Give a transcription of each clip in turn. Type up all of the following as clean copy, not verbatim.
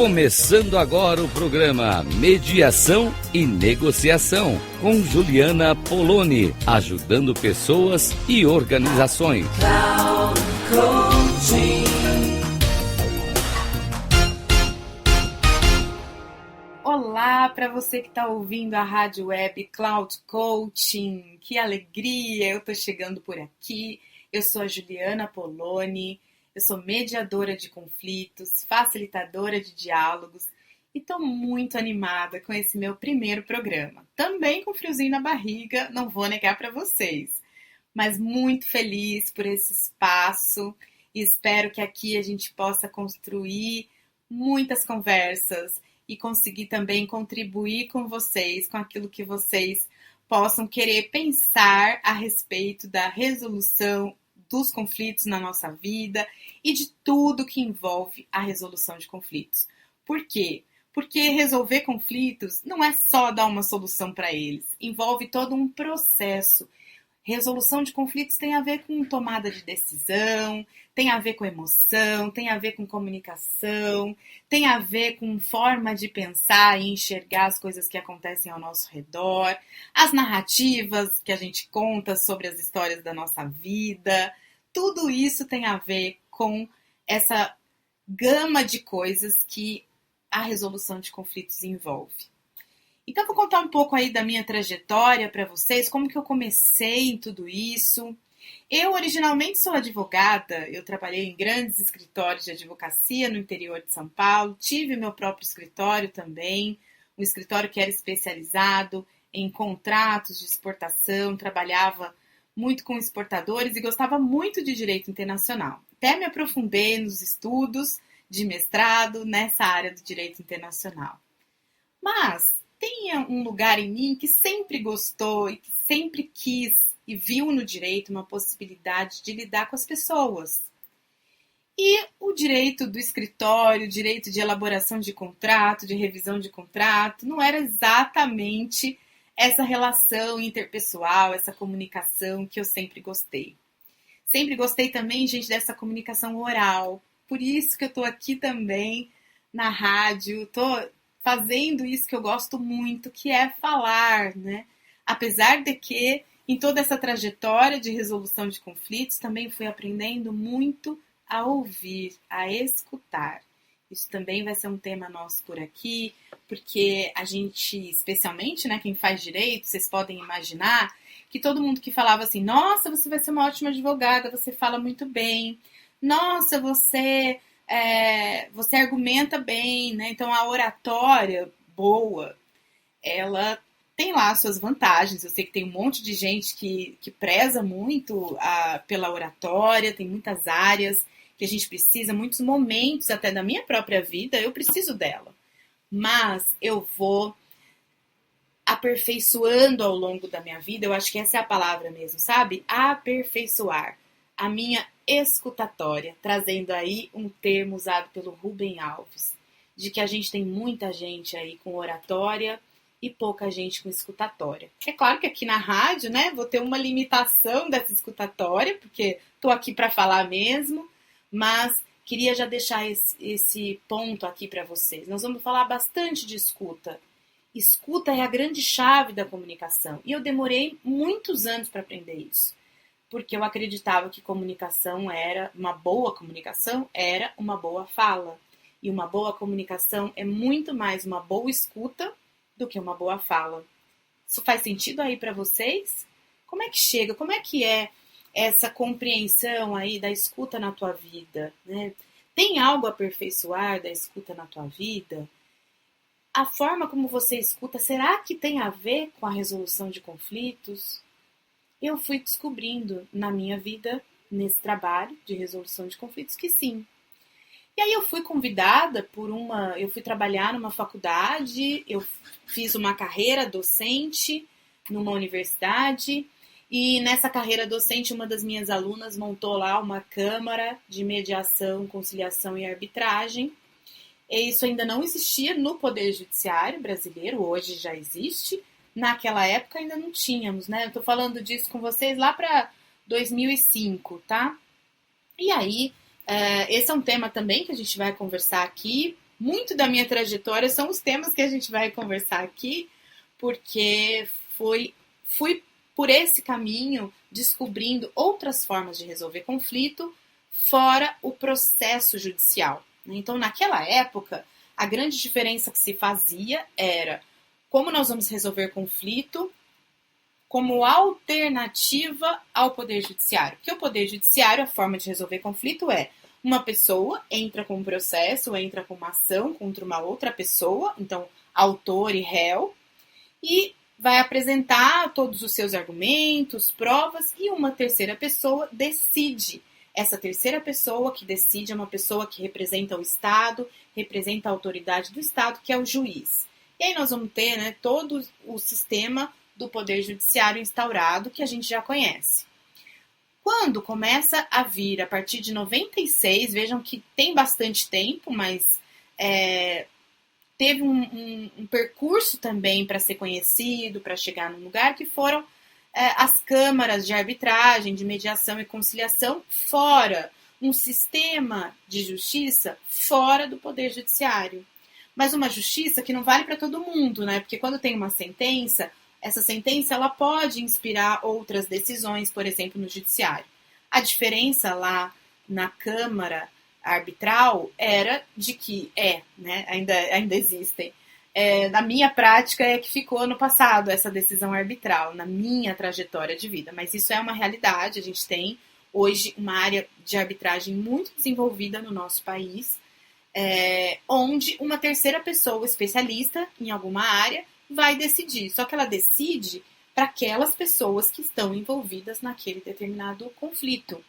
Começando agora o programa Mediação e Negociação, com Juliana Poloni, ajudando pessoas e organizações. Olá para você que está ouvindo a rádio web Cloud Coaching. Que alegria, eu estou chegando por aqui. Eu sou a Juliana Poloni. Eu sou mediadora de conflitos, facilitadora de diálogos e estou muito animada com esse meu primeiro programa. Também com friozinho na barriga, não vou negar para vocês, mas muito feliz por esse espaço e espero que aqui a gente possa construir muitas conversas e conseguir também contribuir com vocês, com aquilo que vocês possam querer pensar a respeito da resolução dos conflitos na nossa vida e de tudo que envolve a resolução de conflitos. Por quê? Porque resolver conflitos não é só dar uma solução para eles, envolve todo um processo. Resolução de conflitos tem a ver com tomada de decisão, tem a ver com emoção, tem a ver com comunicação, tem a ver com forma de pensar e enxergar as coisas que acontecem ao nosso redor, as narrativas que a gente conta sobre as histórias da nossa vida. Tudo isso tem a ver com essa gama de coisas que a resolução de conflitos envolve. Então, vou contar um pouco aí da minha trajetória para vocês, como que eu comecei em tudo isso. Eu, originalmente, sou advogada, eu trabalhei em grandes escritórios de advocacia no interior de São Paulo, tive meu próprio escritório também, um escritório que era especializado em contratos de exportação, trabalhava muito com exportadores e gostava muito de direito internacional. Até me aprofundei nos estudos de mestrado nessa área do direito internacional. Mas tem um lugar em mim que sempre gostou e que sempre quis e viu no direito uma possibilidade de lidar com as pessoas. E o direito do escritório, o direito de elaboração de contrato, de revisão de contrato, não era exatamente essa relação interpessoal, essa comunicação que eu sempre gostei. Sempre gostei também, gente, dessa comunicação oral. Por isso que eu estou aqui também na rádio, estou fazendo isso que eu gosto muito, que é falar, né? Apesar de que, em toda essa trajetória de resolução de conflitos, também fui aprendendo muito a ouvir, a escutar. Isso também vai ser um tema nosso por aqui, porque a gente, especialmente, né, quem faz direito, vocês podem imaginar que todo mundo que falava assim, nossa, você vai ser uma ótima advogada, você fala muito bem, nossa, você argumenta bem, né? Então a oratória boa, ela tem lá suas vantagens. Eu sei que tem um monte de gente que preza muito pela oratória, tem muitas áreas que a gente precisa, muitos momentos até da minha própria vida, eu preciso dela. Mas eu vou aperfeiçoando ao longo da minha vida, eu acho que essa é a palavra mesmo, sabe? Aperfeiçoar a minha escutatória, trazendo aí um termo usado pelo Rubem Alves, de que a gente tem muita gente aí com oratória e pouca gente com escutatória. É claro que aqui na rádio, né, vou ter uma limitação dessa escutatória, porque estou aqui para falar mesmo, mas queria já deixar esse ponto aqui para vocês. Nós vamos falar bastante de escuta. Escuta é a grande chave da comunicação. E eu demorei muitos anos para aprender isso. Porque eu acreditava que uma boa comunicação era uma boa fala. E uma boa comunicação é muito mais uma boa escuta do que uma boa fala. Isso faz sentido aí para vocês? Como é que chega? Como é que é essa compreensão aí da escuta na tua vida, né? Tem algo a aperfeiçoar da escuta na tua vida? A forma como você escuta, será que tem a ver com a resolução de conflitos? Eu fui descobrindo na minha vida, nesse trabalho de resolução de conflitos, que sim. E aí eu fui convidada eu fui trabalhar numa faculdade, eu fiz uma carreira docente numa universidade, e nessa carreira docente uma das minhas alunas montou lá uma câmara de mediação, conciliação e arbitragem. E isso ainda não existia no Poder Judiciário brasileiro, hoje já existe. Naquela época ainda não tínhamos, né? Eu tô falando disso com vocês lá para 2005, tá? E aí, esse é um tema também que a gente vai conversar aqui, muito da minha trajetória são os temas que a gente vai conversar aqui, porque fui por esse caminho descobrindo outras formas de resolver conflito fora o processo judicial. Então, naquela época, a grande diferença que se fazia era como nós vamos resolver conflito como alternativa ao Poder Judiciário. Porque o Poder Judiciário, a forma de resolver conflito é uma pessoa entra com um processo, entra com uma ação contra uma outra pessoa, então autor e réu, e vai apresentar todos os seus argumentos, provas, e uma terceira pessoa decide. Essa terceira pessoa que decide é uma pessoa que representa o Estado, representa a autoridade do Estado, que é o juiz. E aí nós vamos ter, né, todo o sistema do Poder Judiciário instaurado, que a gente já conhece. Quando começa a vir, a partir de 96, vejam que tem bastante tempo, mas teve um percurso também para ser conhecido, para chegar num lugar, que foram as câmaras de arbitragem, de mediação e conciliação, fora um sistema de justiça fora do Poder Judiciário. Mas uma justiça que não vale para todo mundo, né? Porque quando tem uma sentença, essa sentença ela pode inspirar outras decisões, por exemplo, no judiciário. A diferença lá na Câmara Arbitral era de que, né, ainda existem. Na minha prática é que ficou no passado essa decisão arbitral, na minha trajetória de vida. Mas isso é uma realidade, a gente tem hoje uma área de arbitragem muito desenvolvida no nosso país, onde uma terceira pessoa especialista em alguma área vai decidir, só que ela decide para aquelas pessoas que estão envolvidas naquele determinado conflito.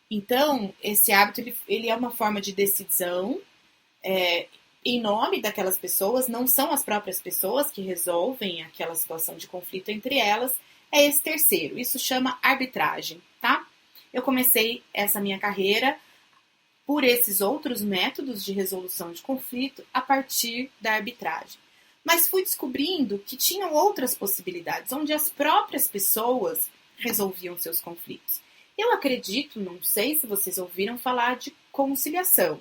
Então, esse hábito ele é uma forma de decisão em nome daquelas pessoas, não são as próprias pessoas que resolvem aquela situação de conflito entre elas, é esse terceiro. Isso chama arbitragem, tá? Eu comecei essa minha carreira por esses outros métodos de resolução de conflito a partir da arbitragem. Mas fui descobrindo que tinham outras possibilidades, onde as próprias pessoas resolviam seus conflitos. Eu acredito, não sei se vocês ouviram falar de conciliação.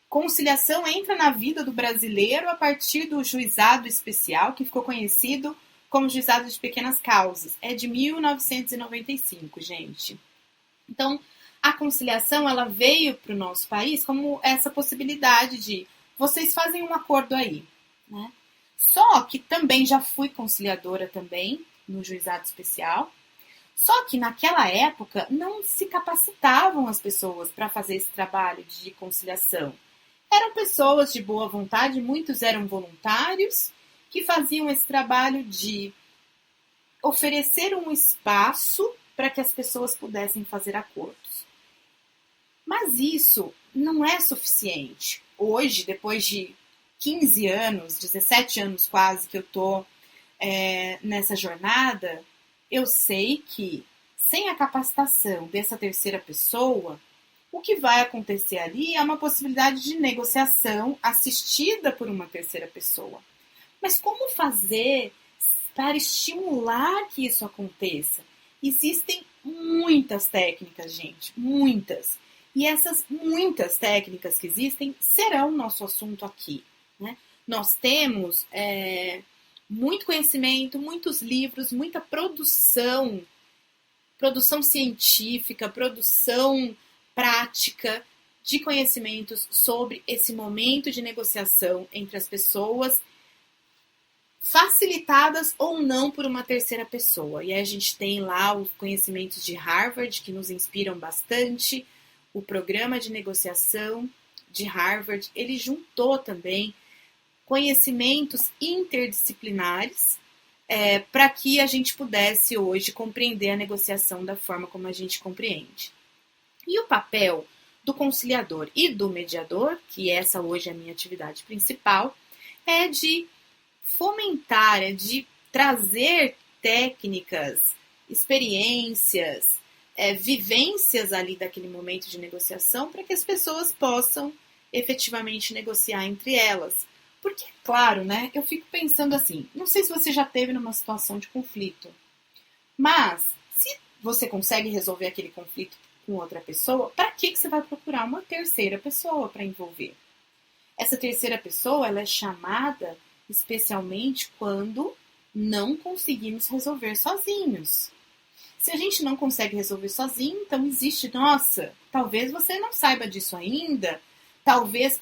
Conciliação entra na vida do brasileiro a partir do juizado especial, que ficou conhecido como juizado de pequenas causas. É de 1995, gente. Então, a conciliação ela veio para o nosso país como essa possibilidade de vocês fazem um acordo aí, né? Só que também já fui conciliadora também no juizado especial. Só que naquela época não se capacitavam as pessoas para fazer esse trabalho de conciliação. Eram pessoas de boa vontade, muitos eram voluntários, que faziam esse trabalho de oferecer um espaço para que as pessoas pudessem fazer acordos. Mas isso não é suficiente. Hoje, depois de 15 anos, 17 anos quase que eu estou nessa jornada, eu sei que sem a capacitação dessa terceira pessoa, o que vai acontecer ali é uma possibilidade de negociação assistida por uma terceira pessoa. Mas como fazer para estimular que isso aconteça? Existem muitas técnicas, gente, muitas. E essas muitas técnicas que existem serão nosso assunto aqui, né? Nós temos muito conhecimento, muitos livros, muita produção científica, produção prática de conhecimentos sobre esse momento de negociação entre as pessoas, facilitadas ou não por uma terceira pessoa. E aí a gente tem lá os conhecimentos de Harvard, que nos inspiram bastante, o programa de negociação de Harvard, ele juntou também conhecimentos interdisciplinares para que a gente pudesse hoje compreender a negociação da forma como a gente compreende. E o papel do conciliador e do mediador, que essa hoje é a minha atividade principal, é de fomentar, é de trazer técnicas, experiências, vivências ali daquele momento de negociação para que as pessoas possam efetivamente negociar entre elas. Porque, claro, né, eu fico pensando assim, não sei se você já teve numa situação de conflito, mas se você consegue resolver aquele conflito com outra pessoa, para que você vai procurar uma terceira pessoa para envolver? Essa terceira pessoa, ela é chamada especialmente quando não conseguimos resolver sozinhos. Se a gente não consegue resolver sozinho, então existe, nossa, talvez você não saiba disso ainda, talvez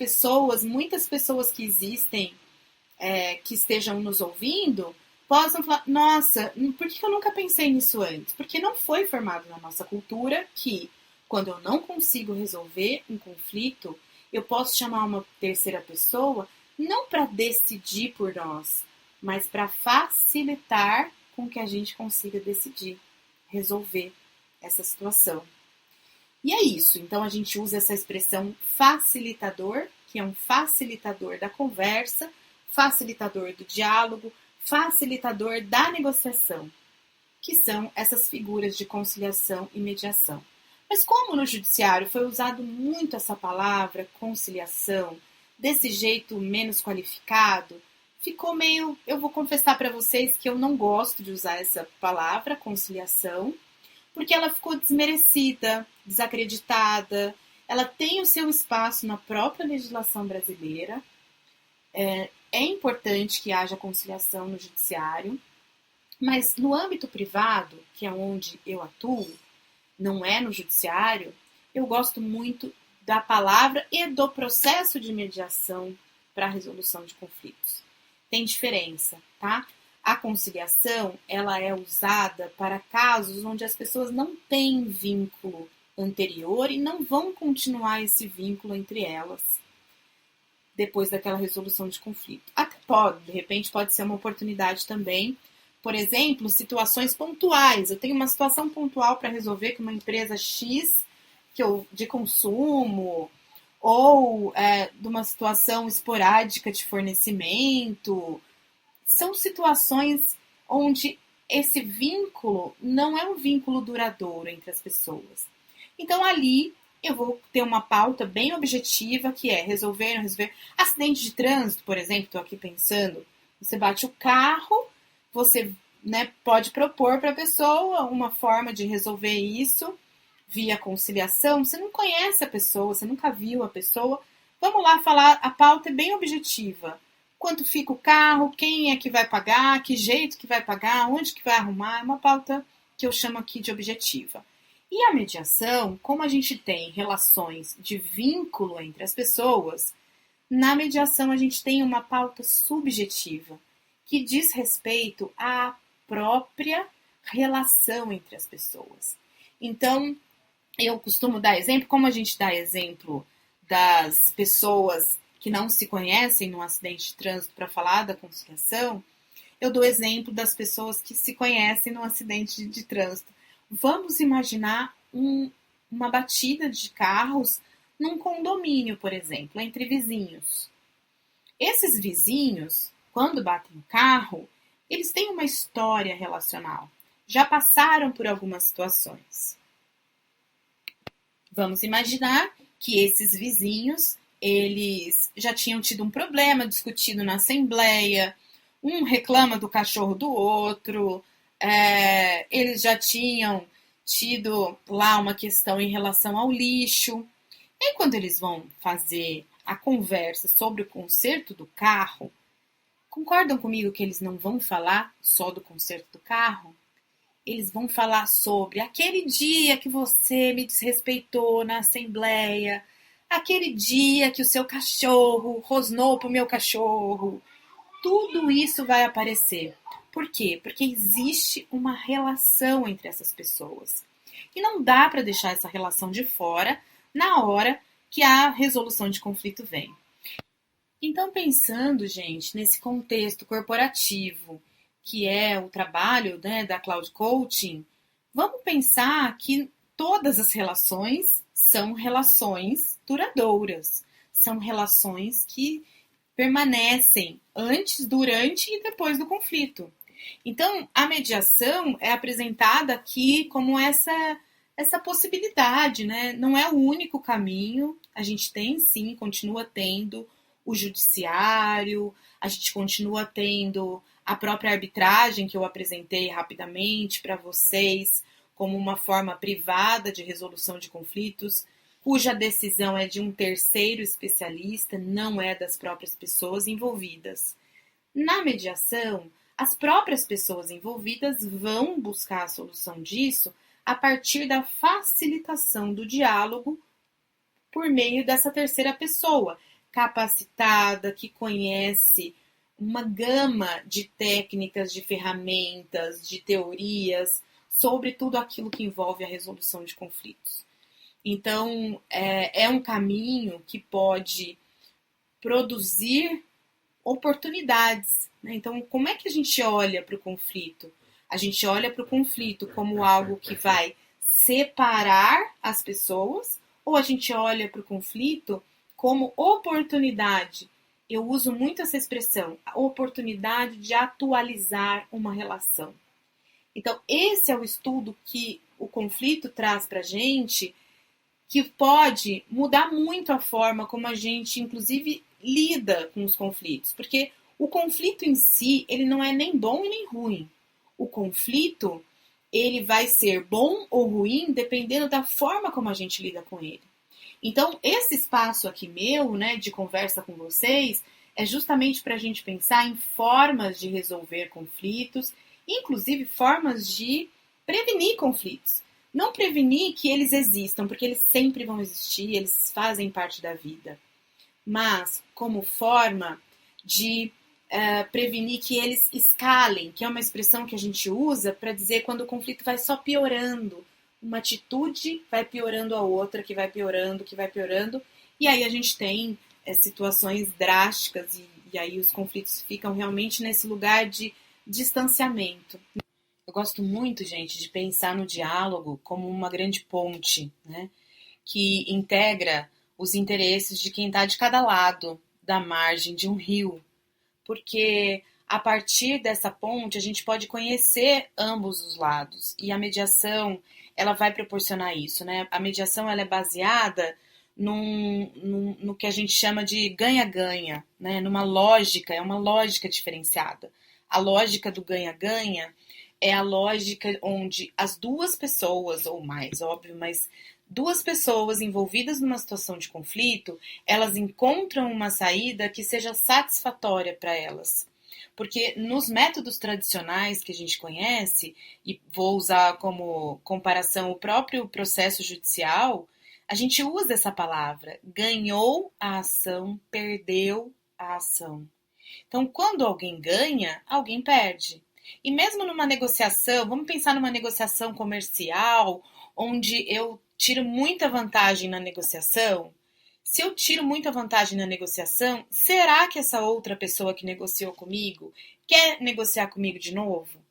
muitas pessoas que existem, que estejam nos ouvindo, possam falar, nossa, por que eu nunca pensei nisso antes? Porque não foi formado na nossa cultura que, quando eu não consigo resolver um conflito, eu posso chamar uma terceira pessoa, não para decidir por nós, mas para facilitar com que a gente consiga decidir, resolver essa situação. E é isso, então a gente usa essa expressão facilitador, que é um facilitador da conversa, facilitador do diálogo, facilitador da negociação, que são essas figuras de conciliação e mediação. Mas como no judiciário foi usado muito essa palavra conciliação, desse jeito menos qualificado, ficou meio... Eu vou confessar para vocês que eu não gosto de usar essa palavra, conciliação, porque ela ficou desmerecida, desacreditada, ela tem o seu espaço na própria legislação brasileira. É importante que haja conciliação no judiciário, mas no âmbito privado, que é onde eu atuo, não é no judiciário, eu gosto muito da palavra e do processo de mediação para a resolução de conflitos. Tem diferença, tá? A conciliação, ela é usada para casos onde as pessoas não têm vínculo anterior e não vão continuar esse vínculo entre elas depois daquela resolução de conflito. Até pode, de repente, pode ser uma oportunidade também. Por exemplo, situações pontuais. Eu tenho uma situação pontual para resolver com uma empresa X de consumo, ou de uma situação esporádica de fornecimento. São situações onde esse vínculo não é um vínculo duradouro entre as pessoas. Então, ali, eu vou ter uma pauta bem objetiva, que é resolver, não resolver. Acidente de trânsito, por exemplo, estou aqui pensando, você bate o carro, você pode propor para a pessoa uma forma de resolver isso via conciliação. Você não conhece a pessoa, você nunca viu a pessoa. Vamos lá falar, a pauta é bem objetiva. Quanto fica o carro, quem é que vai pagar, que jeito que vai pagar, onde que vai arrumar. É uma pauta que eu chamo aqui de objetiva. E a mediação, como a gente tem relações de vínculo entre as pessoas, na mediação a gente tem uma pauta subjetiva, que diz respeito à própria relação entre as pessoas. Então, eu costumo dar exemplo, como a gente dá exemplo das pessoas que não se conhecem num acidente de trânsito para falar da conciliação, eu dou exemplo das pessoas que se conhecem num acidente de trânsito. Vamos imaginar uma batida de carros num condomínio, por exemplo, entre vizinhos. Esses vizinhos, quando batem o carro, eles têm uma história relacional. Já passaram por algumas situações. Vamos imaginar que esses vizinhos, eles já tinham tido um problema, discutido na assembleia, um reclama do cachorro do outro, eles já tinham tido lá uma questão em relação ao lixo. E quando eles vão fazer a conversa sobre o conserto do carro, concordam comigo que eles não vão falar só do conserto do carro? Eles vão falar sobre aquele dia que você me desrespeitou na assembleia, aquele dia que o seu cachorro rosnou pro meu cachorro. Tudo isso vai aparecer. Por quê? Porque existe uma relação entre essas pessoas. E não dá para deixar essa relação de fora na hora que a resolução de conflito vem. Então, pensando, gente, nesse contexto corporativo, que é o trabalho da Cloud Coaching, vamos pensar que todas as relações são relações duradouras. São relações que permanecem antes, durante e depois do conflito. Então, a mediação é apresentada aqui como essa possibilidade, né? Não é o único caminho, a gente tem sim, continua tendo o judiciário, a gente continua tendo a própria arbitragem que eu apresentei rapidamente para vocês como uma forma privada de resolução de conflitos, cuja decisão é de um terceiro especialista, não é das próprias pessoas envolvidas. Na mediação, as próprias pessoas envolvidas vão buscar a solução disso a partir da facilitação do diálogo por meio dessa terceira pessoa, capacitada, que conhece uma gama de técnicas, de ferramentas, de teorias sobre tudo aquilo que envolve a resolução de conflitos. Então, é um caminho que pode produzir oportunidades, né? Então, como é que a gente olha para o conflito? A gente olha para o conflito como algo que vai separar as pessoas, ou a gente olha para o conflito como oportunidade? Eu uso muito essa expressão, a oportunidade de atualizar uma relação. Então, esse é o estudo que o conflito traz para a gente, que pode mudar muito a forma como a gente, inclusive, lida com os conflitos. Porque o conflito em si, ele não é nem bom e nem ruim. O conflito, ele vai ser bom ou ruim dependendo da forma como a gente lida com ele. Então, esse espaço aqui meu, né, de conversa com vocês, é justamente para a gente pensar em formas de resolver conflitos, inclusive formas de prevenir conflitos. Não prevenir que eles existam, porque eles sempre vão existir, eles fazem parte da vida. Mas como forma de prevenir que eles escalem, que é uma expressão que a gente usa para dizer quando o conflito vai só piorando. Uma atitude vai piorando a outra, que vai piorando, e aí a gente tem situações drásticas e aí os conflitos ficam realmente nesse lugar de distanciamento. Eu gosto muito, gente, de pensar no diálogo como uma grande ponte, né, que integra os interesses de quem está de cada lado da margem de um rio, porque a partir dessa ponte a gente pode conhecer ambos os lados, e a mediação ela vai proporcionar isso, né? A mediação ela é baseada no que a gente chama de ganha-ganha, né? Numa lógica, é uma lógica diferenciada. A lógica do ganha-ganha é a lógica onde as duas pessoas, ou mais, óbvio, mas duas pessoas envolvidas numa situação de conflito, elas encontram uma saída que seja satisfatória para elas. Porque nos métodos tradicionais que a gente conhece, e vou usar como comparação o próprio processo judicial, a gente usa essa palavra, ganhou a ação, perdeu a ação. Então, quando alguém ganha, alguém perde. E mesmo numa negociação, vamos pensar numa negociação comercial, onde eu tiro muita vantagem na negociação. Se eu tiro muita vantagem na negociação, será que essa outra pessoa que negociou comigo quer negociar comigo de novo?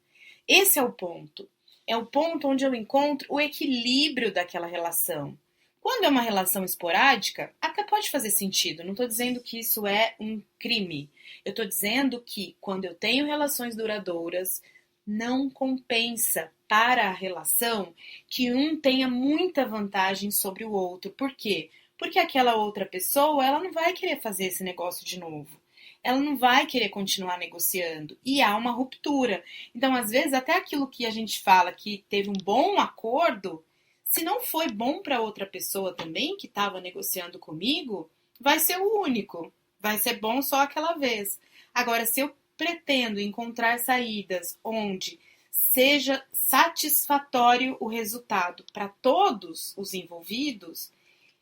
Esse é o ponto. É o ponto onde eu encontro o equilíbrio daquela relação. Quando é uma relação esporádica, até pode fazer sentido. Não estou dizendo que isso é um crime. Eu estou dizendo que quando eu tenho relações duradouras, não compensa para a relação que um tenha muita vantagem sobre o outro. Por quê? Porque aquela outra pessoa, ela não vai querer fazer esse negócio de novo. Ela não vai querer continuar negociando. E há uma ruptura. Então, às vezes, até aquilo que a gente fala que teve um bom acordo, se não foi bom para outra pessoa também, que estava negociando comigo, vai ser o único. Vai ser bom só aquela vez. Agora, se eu pretendo encontrar saídas onde seja satisfatório o resultado para todos os envolvidos,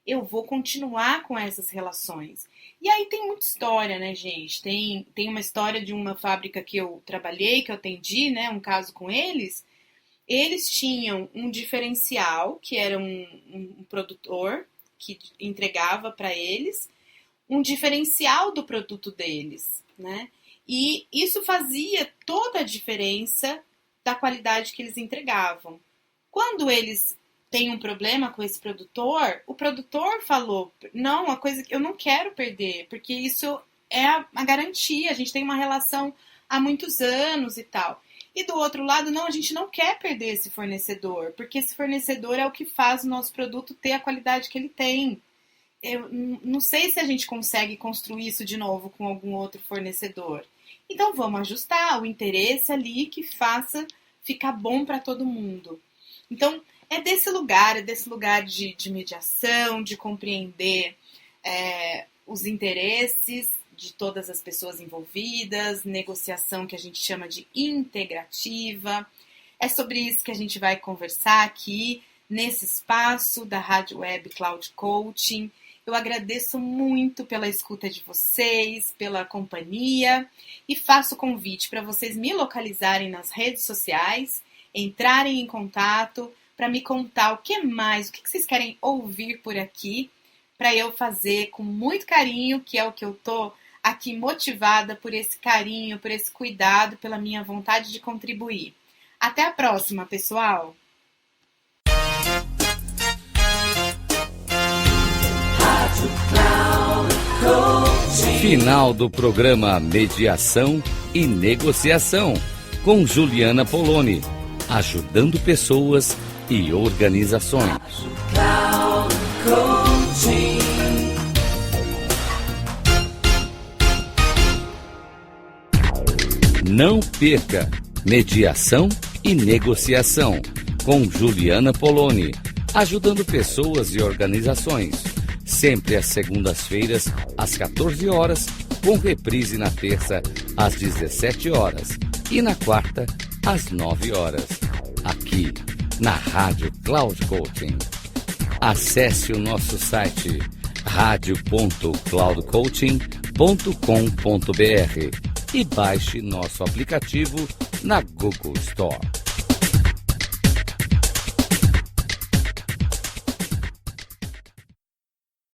eu vou continuar com essas relações. E aí tem muita história, né, gente? Tem uma história de uma fábrica que eu trabalhei, que eu atendi, né, um caso com eles. Eles tinham um diferencial, que era um produtor que entregava para eles um diferencial do produto deles, né? E isso fazia toda a diferença da qualidade que eles entregavam. Quando eles têm um problema com esse produtor, o produtor falou, não, a coisa que eu não quero perder, porque isso é a garantia, a gente tem uma relação há muitos anos e tal. E do outro lado, não, a gente não quer perder esse fornecedor, porque esse fornecedor é o que faz o nosso produto ter a qualidade que ele tem. Eu não sei se a gente consegue construir isso de novo com algum outro fornecedor. Então vamos ajustar o interesse ali que faça ficar bom para todo mundo. Então É desse lugar de mediação, de compreender os interesses de todas as pessoas envolvidas, negociação que a gente chama de integrativa. É sobre isso que a gente vai conversar aqui, nesse espaço da Rádio Web Cloud Coaching. Eu agradeço muito pela escuta de vocês, pela companhia, e faço o convite para vocês me localizarem nas redes sociais, entrarem em contato para me contar o que mais, o que vocês querem ouvir por aqui, para eu fazer com muito carinho, que é o que eu tô aqui motivada por esse carinho, por esse cuidado, pela minha vontade de contribuir. Até a próxima, pessoal! Final do programa Mediação e Negociação, com Juliana Poloni, ajudando pessoas e organizações. Não perca Mediação e Negociação, com Juliana Poloni, ajudando pessoas e organizações. Sempre às segundas-feiras, às 14 horas, com reprise na terça, às 17 horas e na quarta, às 9 horas, aqui na Rádio Cloud Coaching. Acesse o nosso site radio.cloudcoaching.com.br e baixe nosso aplicativo na Google Store.